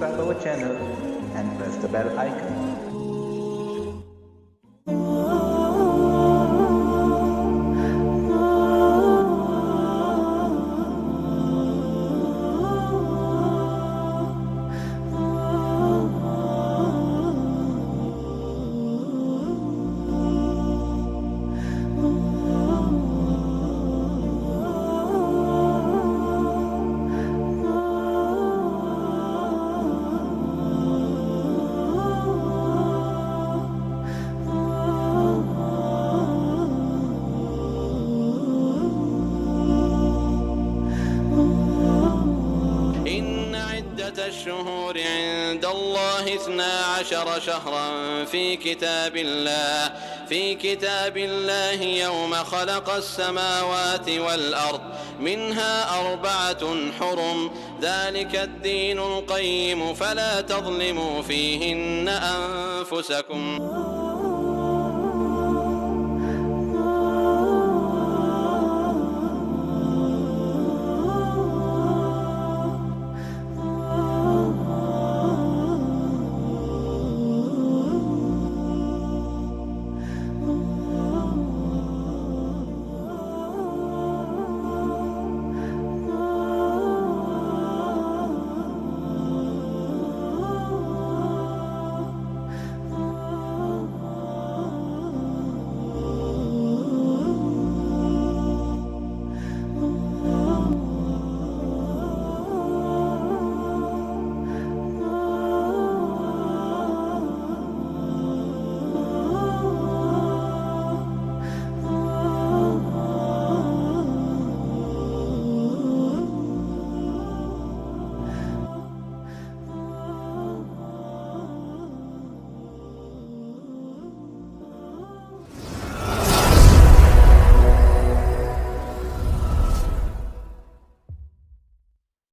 subscribe our channel and press the bell icon. الشهور عند الله 12 شهرا في كتاب الله يوم خلق السماوات والأرض منها 4 حرم ذلك الدين القيم فلا تظلموا فيهن أنفسكم